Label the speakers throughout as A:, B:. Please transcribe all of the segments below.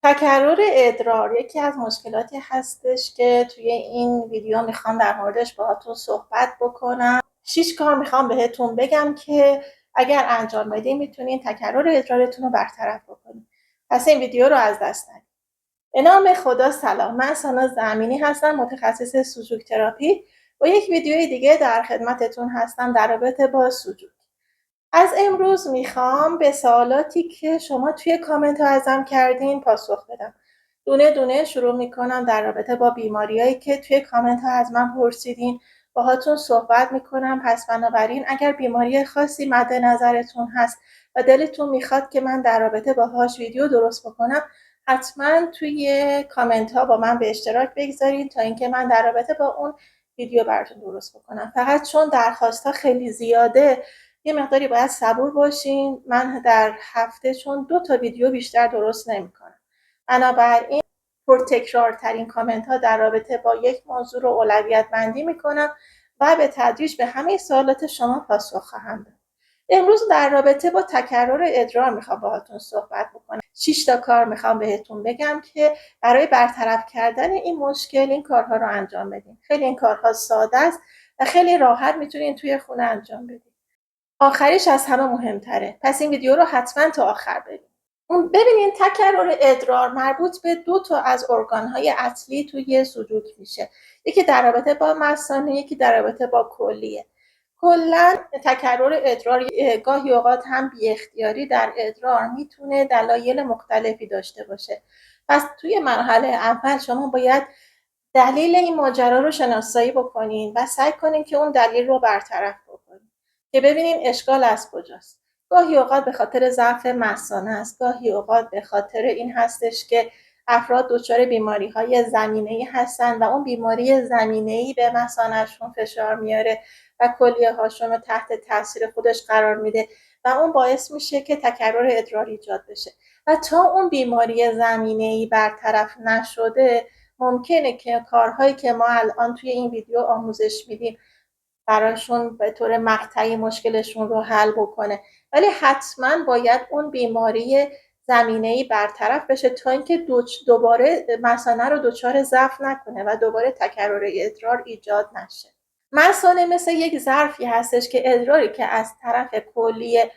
A: تکرر ادرار یکی از مشکلاتی هستش که توی این ویدیو میخوام در موردش باهاتون صحبت بکنم. 6 کار میخوام بهتون بگم که اگر انجام بدین میتونین تکرر ادرارتون رو برطرف بکنین. پس این ویدیو رو از دست ندید. به نام خدا سلام، من ساناز زمینی هستم، متخصص سوژوک تراپی. با یک ویدیوی دیگه در خدمتتون هستم در رابطه با سوژوک. از امروز میخوام به سوالاتی که شما توی کامنت ها ازم کردین پاسخ بدم. دونه دونه شروع میکنم در رابطه با بیماریایی که توی کامنت ها از من پرسیدین باهاتون صحبت میکنم. پس بنابراین اگر بیماری خاصی مد نظرتون هست و دلتون میخواد که من در رابطه باهاش ویدیو درست بکنم، حتما توی کامنت ها با من به اشتراک بگذارین تا اینکه من در رابطه با اون ویدیو براتون درست بکنم. فقط چون درخواست ها خیلی زیاده یه مقداری باید صبور باشین. من در هفته چون 2 تا ویدیو بیشتر درست نمی‌کنم. بنابراین پرتکرارترین کامنت ها در رابطه با یک موضوع رو اولویت بندی میکنم و به تدریج به همه سوالات شما پاسخ خواهم داد. امروز در رابطه با تکرر ادرار میخوام باهاتون صحبت بکنم. 6 تا کار میخوام بهتون بگم که برای برطرف کردن این مشکل این کارها رو انجام بدین. خیلی این کارها ساده است و خیلی راحت میتونین توی خونه انجام بدین. آخریش از همه مهمتره. پس این ویدیو رو حتما تا آخر ببینید. ببینین تکرر ادرار مربوط به 2 تا از ارگان‌های اصلی توی سوژوک میشه. یکی در رابطه با مثانه، یکی در رابطه با کلیه. کلا تکرر ادرار گاهی اوقات هم بی اختیاری در ادرار میتونه دلایل مختلفی داشته باشه. پس توی مرحله اول شما باید دلیل این ماجرا رو شناسایی بکنین و سعی کنین که اون دلیل رو برطرف بکنین که ببینین اشکال از کجاست. گاهی اوقات به خاطر ضعف مثانه است، گاهی اوقات به خاطر این هستش که افراد دچار بیماری‌های زمینه‌ای هستن و اون بیماری زمینه‌ای به مثانه‌شون فشار میاره و کلیه‌هاشون رو تحت تاثیر خودش قرار میده و اون باعث میشه که تکرر ادرار ایجاد بشه. و تا اون بیماری زمینه‌ای برطرف نشده ممکنه که کارهایی که ما الان توی این ویدیو آموزش میدیم براشون به طور مقطعی مشکلشون رو حل بکنه، ولی حتما باید اون بیماری زمینه‌ای برطرف بشه تا اینکه دوباره مثانه رو دچار ضعف نکنه و دوباره تکرر ادرار ایجاد نشه. مثانه مثل یک ظرفی هستش که ادراری که از طرف کلیه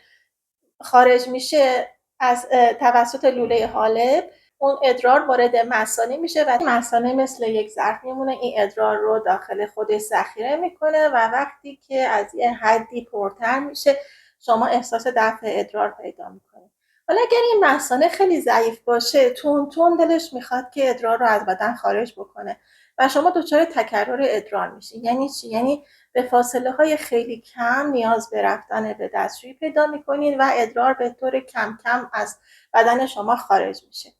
A: خارج میشه از توسط لوله حالب، اون ادرار وارد مثانه میشه و مثانه مثل یک ظرف میمونه. این ادرار رو داخل خودش ذخیره میکنه و وقتی که از یه حدی پرتر میشه شما احساس دفع ادرار پیدا میکنید. حالا اگر این مثانه خیلی ضعیف باشه، تون دلش میخواد که ادرار رو از بدن خارج بکنه و شما دچار تکرر ادرار میشین. یعنی چی؟ یعنی به فاصله های خیلی کم نیاز به رفتن به دستشویی پیدا میکنین و ادرار به طور کم کم از بدن شما خارج میشه.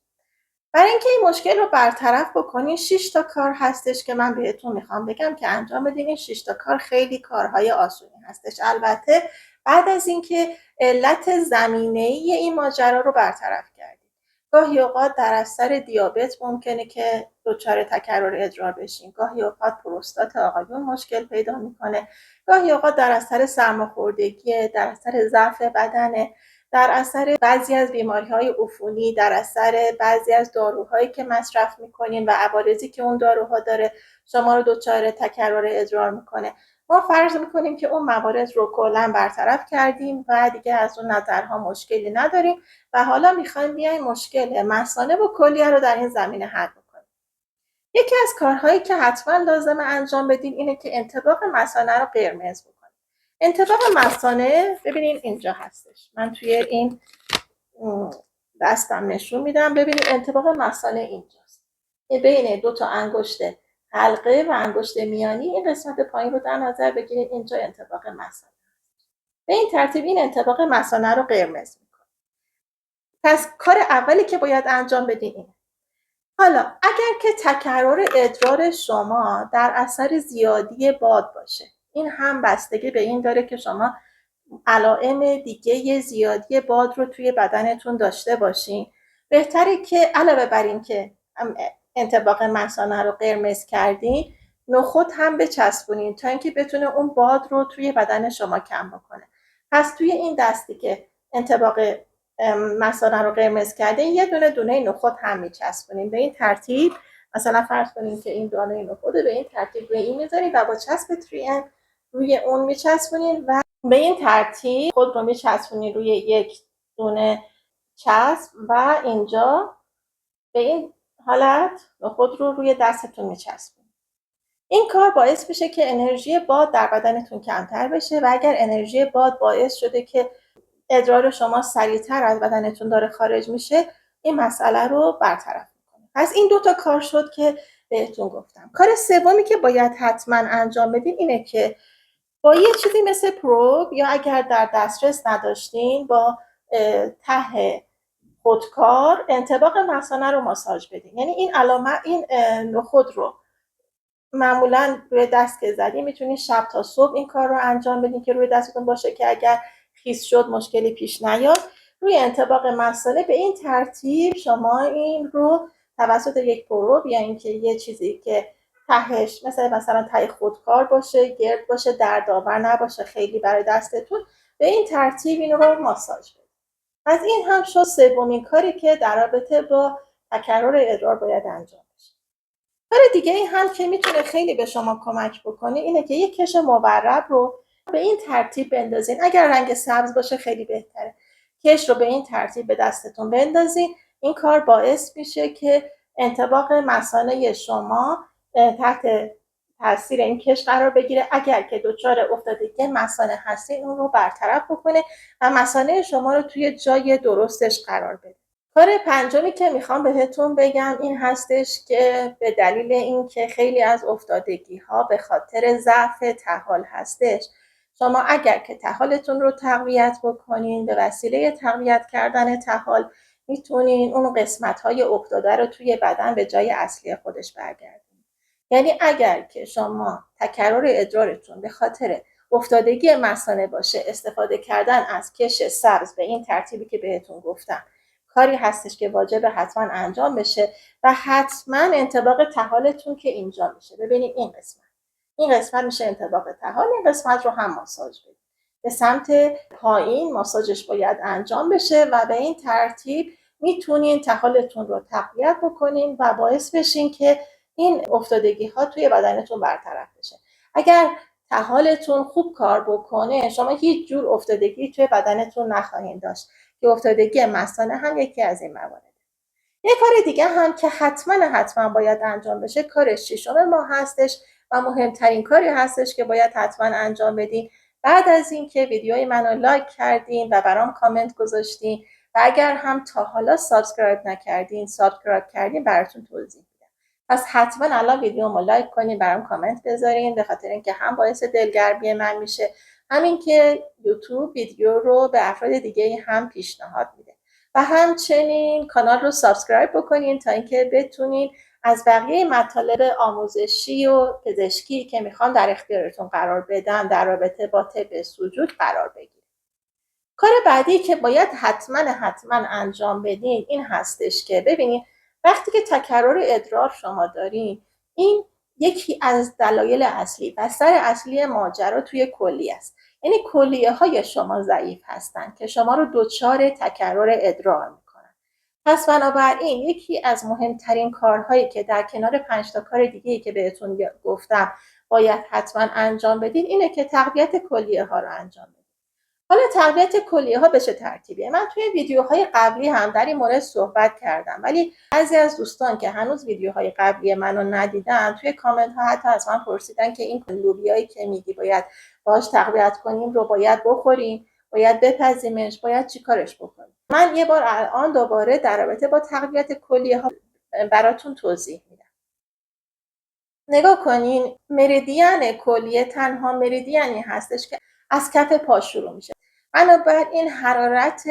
A: برای اینکه این مشکل رو برطرف بکنین 6 تا کار هستش که من بهتون میخوام بگم که انجام بدین. این 6 تا کار خیلی کارهای آسونی هستش، البته بعد از اینکه علت زمینه‌ای این ماجرا رو برطرف کردید. گاهی اوقات در اثر دیابت ممکنه که دچار تکرر ادرار بشین، گاهی اوقات پروستات آقایون مشکل پیدا میکنه، گاهی اوقات در اثر سرماخوردگی، در اثر ضعف بدن، در اثر بعضی از بیماری‌های عفونی، در اثر بعضی از داروهایی که مصرف می‌کنین و عوارضی که اون داروها داره شما رو دچار تکرر ادرار میکنه. ما فرض میکنیم که اون موارد رو کلا برطرف کردیم و دیگه از اون نظرها مشکلی نداریم و حالا میخوایم بیایم مشکل مثانه و کلیه رو در این زمینه حل کنیم. یکی از کارهایی که حتما لازمه انجام بدین اینه که انطباق مثانه رو قرمز بکنید. انطباق مثانه ببینین اینجا هستش، من توی این دستم نشون میدم. ببینید انطباق مثانه اینجاست، بین 2 تا انگشت حلقه و انگشت میانی این قسمت پایین رو در نظر بگیرید. اینجا انطباق مثانه. به این ترتیب این انطباق مثانه رو قرمز میکنه. پس کار اولی که باید انجام بدین اینه. حالا اگر که تکرر ادرار شما در اثر زیادی باد باشه، این هم بستگی به این داره که شما علائم دیگه زیادی باد رو توی بدنتون داشته باشین. بهتره که علاوه بر این که انطباق مثانه رو قرمز کردین، نخود هم بچسبونین تا اینکه بتونه اون باد رو توی بدن شما کم بکنه. پس توی این دستی که انطباق مثانه رو قرمز کردین یه دونه نخود هم میچسبونین. به این ترتیب مثلا فرض کنین که این دانه نخود به این ترتیب روی این میذارین و با چسب 3M روی اون میچسبونین و به این ترتیب خود رو میچسبونین روی یک دونه چسب و اینجا به این حالت نخود رو روی دستتون میچسبونین. این کار باعث میشه که انرژی باد در بدنتون کمتر بشه و اگر انرژی باد باعث شده که ادرار شما سریعتر از بدنتون داره خارج میشه، این مسئله رو برطرف میکنه. پس این 2 تا کار شد که بهتون گفتم. کار سومی که باید حتما انجام بدین اینه که با یه چیزی مثل پروب یا اگر در دسترس نداشتین با ته خودکار انطباق مثانه رو ماساژ بدین. یعنی این علامت این نخود رو معمولا روی دست که زدین میتونین شب تا صبح این کار رو انجام بدین که روی دستتون باشه که اگر خیس شد مشکلی پیش نیاد. روی انطباق مثانه به این ترتیب شما این رو توسط یک پروب یا اینکه یه چیزی که تهش مثلا ته خودکار باشه، گرد باشه، دردآور نباشه خیلی برای دستتون، به این ترتیب این رو ماساژ بدین. از این هم شد سومین کاری که در رابطه با تکرر ادرار باید انجام بشه. کار دیگه این هم که میتونه خیلی به شما کمک بکنه اینه که یک کش مورب رو به این ترتیب بندازین. اگر رنگ سبز باشه خیلی بهتره. کش رو به این ترتیب به دستتون بندازین. این کار باعث میشه که انطباق مثانه شما تحت تاثیر این کش قرار بگیره. اگر که دچار افتادگی مثانه هستین اون رو برطرف بکنه و مثانه شما رو توی جای درستش قرار بده. کار پنجمی که میخوام بهتون بگم این هستش که به دلیل اینکه خیلی از افتادگی‌ها به خاطر ضعف طحال هستش، شما اگر که طحالتون رو تقویت بکنین به وسیله تقویت کردن طحال میتونین اون قسمت‌های افتاده رو توی بدن به جای اصلی خودش برگردونین. یعنی اگر که شما تکرر ادرارتون به خاطر افتادگی مثانه باشه، استفاده کردن از کش سبز به این ترتیبی که بهتون گفتم کاری هستش که واجبه حتما انجام بشه و حتما انطباق طحالتون که اینجا میشه. ببینید این قسمت میشه انطباق طحال، این قسمت رو هم ماساژ بدید. به سمت پایین ماساژش باید انجام بشه و به این ترتیب میتونین طحالتون رو تقویت بکنین و باعث بشین که این افتادگی ها توی بدنتون برطرف بشه. اگر طحالتون خوب کار بکنه شما هیچ جور افتادگی توی بدنتون نخواهید داشت که افتادگی مثانه هم یکی از این موارد. یک کار دیگه هم که حتما باید انجام بشه کار 6 ماه هستش و مهمترین کاری هستش که باید حتما انجام بدین بعد از اینکه ویدیوی منو لایک کردین و برام کامنت گذاشتین و اگر هم تا حالا سابسکرایب نکردین سابسکرایب کردین براتون توضیح میدم. پس حتما الان ویدیومو لایک کنین برام کامنت بذارین به خاطر اینکه هم باعث دلگرمی من میشه همین که یوتیوب ویدیو رو به افراد دیگه هم پیشنهاد میده و همچنین کانال رو سابسکرایب بکنین تا اینکه بتونین از بقیه مطالب آموزشی و پزشکی که میخوام در اختیارتون قرار بدم در رابطه با طب سوجود قرار بگیرید. کار بعدی که باید حتما انجام بدین این هستش که ببینید وقتی که تکرر ادرار شما دارین این یکی از دلایل اصلی بستر اصلی ماجرا توی کلیه است. یعنی کلیه های شما ضعیف هستن که شما رو دچار تکرر ادرار میکنن. پس بنابراین یکی از مهمترین کارهایی که در کنار 5 تا کار دیگه‌ای که بهتون گفتم باید حتما انجام بدین اینه که تقویت کلیه ها رو انجام بدین. حالا تقویت کلیه ها به چه ترتیبیه؟ من توی ویدیوهای قبلی هم در این مورد صحبت کردم ولی بعضی از دوستان که هنوز ویدیوهای قبلی منو ندیدن توی کامنت ها حتی از من پرسیدن که این لوبیایی که میگی باید باهاش تقویت کنیم رو باید بخوریم، باید بپزیمش، باید چیکارش بکنیم. من یه بار الان دوباره در رابطه با تقویت کلیه ها براتون توضیح میدم. نگاه کنین مریدین کلیه تنها مریدینی هستش که از کف پا شروع میشه. بنابراین حرارت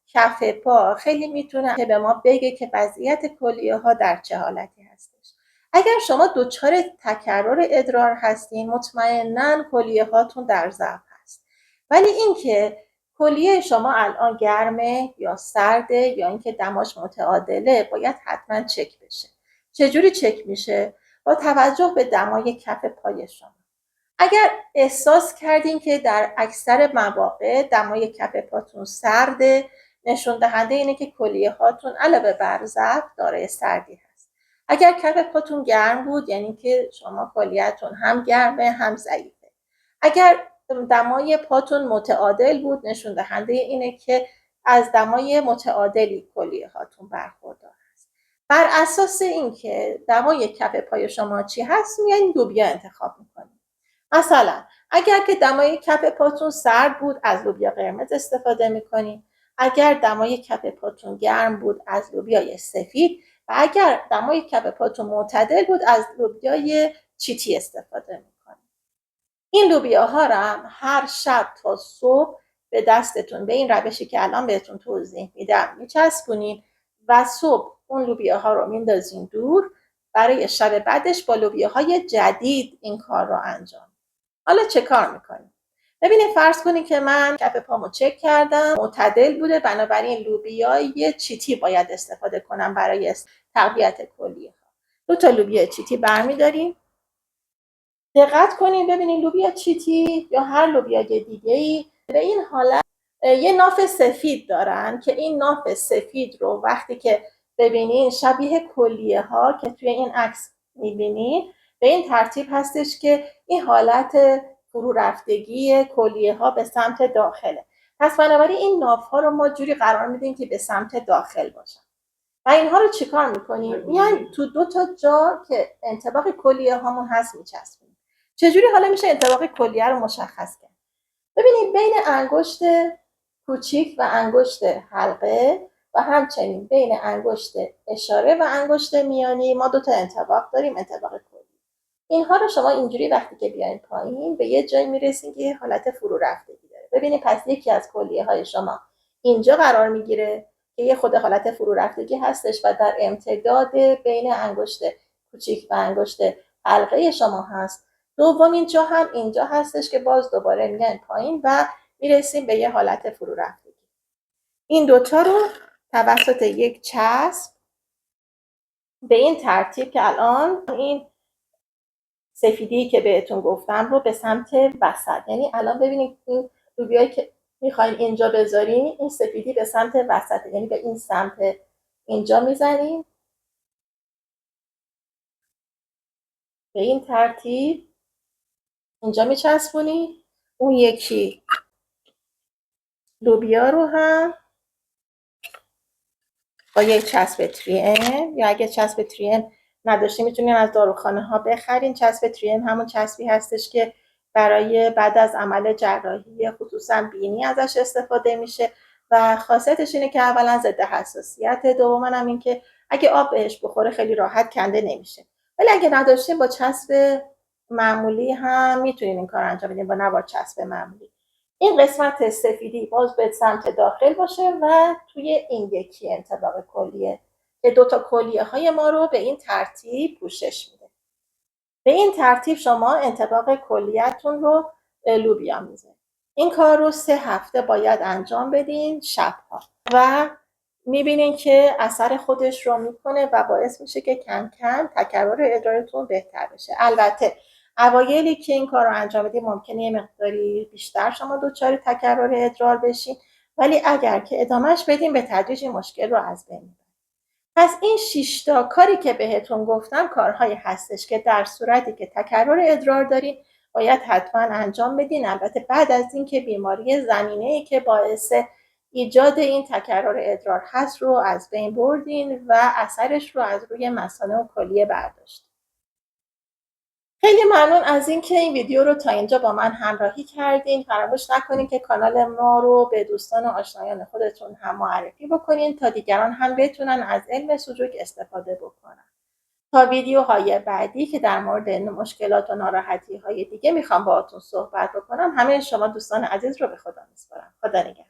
A: کف پا خیلی میتونه که به ما بگه که وضعیت کلیه ها در چه حالتی هستش. اگر شما دچار تکرر ادرار هستین مطمئناً کلیه هاتون در ضعف هست. ولی اینکه کلیه شما الان گرمه یا سرده یا اینکه دماش متعادله باید حتما چک بشه. چجوری چک میشه؟ با توجه به دمای کف پای شما. اگر احساس کردین که در اکثر مواقع دمای کف پاتون سرده نشون دهنده اینه که کلیه هاتون علاوه بر ضعف دارای سردی هست. اگر کف پاتون گرم بود یعنی که شما کلیه‌تون هم گرمه هم ضعیفه. اگر دمای پاتون متعادل بود نشون دهنده اینه که از دمای متعادلی کلیه هاتون برخوردار هست. بر اساس اینکه دمای کف پای شما چی هست میاین لوبیا انتخاب میکنید. مثلا اگر که دمای کف پاتون سرد بود از لوبیا قرمز استفاده میکنید. اگر دمای کف پاتون گرم بود از لوبیای سفید و اگر دمای کف پاتون معتدل بود از لوبیای چیتی استفاده میکنید. این لوبیاها را هم هر شب تا صبح به دستتون به این روشی که الان بهتون توضیح میدم میچسبونین و صبح اون لوبیاها رو میندازین دور. برای شب بعدش با لوبیاهای جدید این کار رو انجام. حالا چه کار میکنیم؟ ببینید فرض کنید که من کف پامو چک کردم معتدل بوده، بنابراین لوبیای چیتی باید استفاده کنم برای تقویت کلیه ها. 2 تا لوبیا چیتی برمیداریم. دقت کنید ببینید لوبیا چیتی یا هر لوبیای دیگه‌ای به این حالت یه ناف سفید دارن که این ناف سفید رو وقتی که ببینین شبیه کلیه ها که توی این عکس میبینین به این ترتیب هستش که این حالت فرو رفتگی کلیه ها به سمت داخله. پس بنابراین این ناف ها رو ما جوری قرار میدیم که به سمت داخل باشن. و اینها رو چیکار میکنیم؟ میان تو 2 تا جا که انطباق کلیه هامون هست میچسبیم. چجوری حالا میشه انطباق کلیه رو مشخص کرد؟ ببینید بین انگشت کوچیک و انگشت حلقه و همچنین بین انگشت اشاره و انگشت میانی ما 2 تا انطباق داریم، انطباق کلی. اینها رو شما اینجوری وقتی که بیاین پایین به یه جایی میرسین که یه حالت فرو رفتگی داره. ببینید پس یکی از کلیه های شما اینجا قرار میگیره که یه خود حالت فرو رفتگی هستش و در امتداد بین انگشت کوچیک و انگشت حلقه شما هست. دومین جا هم اینجا هستش که باز دوباره میان پایین و میرسیم به یه حالت فرو رفتگی. این 2 تا رو توسط یک چسب به این ترتیب که الان این سفیدی که بهتون گفتم رو به سمت وسط، یعنی الان ببینید این لوبیایی که میخواین اینجا بذارین این سفیدی به سمت وسط، یعنی به این سمت اینجا میزنیم به این ترتیب اینجا میچسبونی. اون یکی لوبیا رو هم با یک چسب تریم یا اگه چسب تریم نداشتین میتونین از داروخانه ها بخرین. چسب تریم همون چسبی هستش که برای بعد از عمل جراحی خصوصا بینی ازش استفاده میشه و خاصیتش اینه که اولا ضد حساسیت، دوما هم این که اگه آب بهش بخوره خیلی راحت کنده نمیشه. ولی اگه نداشتین با چسب معمولی هم میتونین این کار انجام بدین، با نوار چسب معمولی. این قسمت سفیدی باز به سمت داخل باشه و توی این یکی انطباق کلیه که 2 تا کلیه های ما رو به این ترتیب پوشش میده. به این ترتیب شما انطباق کلیتون رو لوبیا میزنید. این کار رو 3 هفته باید انجام بدین شبها و میبینین که اثر خودش رو میکنه و باعث میشه که کم کم تکرر ادرارتون بهتر بشه. البته اوایلی که این کار رو انجام بدید ممکنه یه مقداری بیشتر شما دچار تکرر ادرار بشین، ولی اگر که ادامهش بدین به تدریج این مشکل رو از بین میبرید. پس این 6 تا کاری که بهتون گفتم کارهایی هستش که در صورتی که تکرر ادرار دارین باید حتما انجام بدین. البته بعد از اینکه بیماری زمینه‌ای که باعث ایجاد این تکرر ادرار هست رو از بین بردین و اثرش رو از روی مثانه و کلیه برداشتین. خیلی ممنون از اینکه این ویدیو رو تا اینجا با من همراهی کردین. فراموش نکنین که کانال ما رو به دوستان و آشنایان خودتون هم معرفی بکنین تا دیگران هم بتونن از علم سلوک استفاده بکنن. تا ویدیوهای بعدی که در مورد مشکلات و ناراحتی های دیگه میخوام باهاتون صحبت بکنم، همه شما دوستان عزیز رو به خدا میسپارم. خدا نگهدار.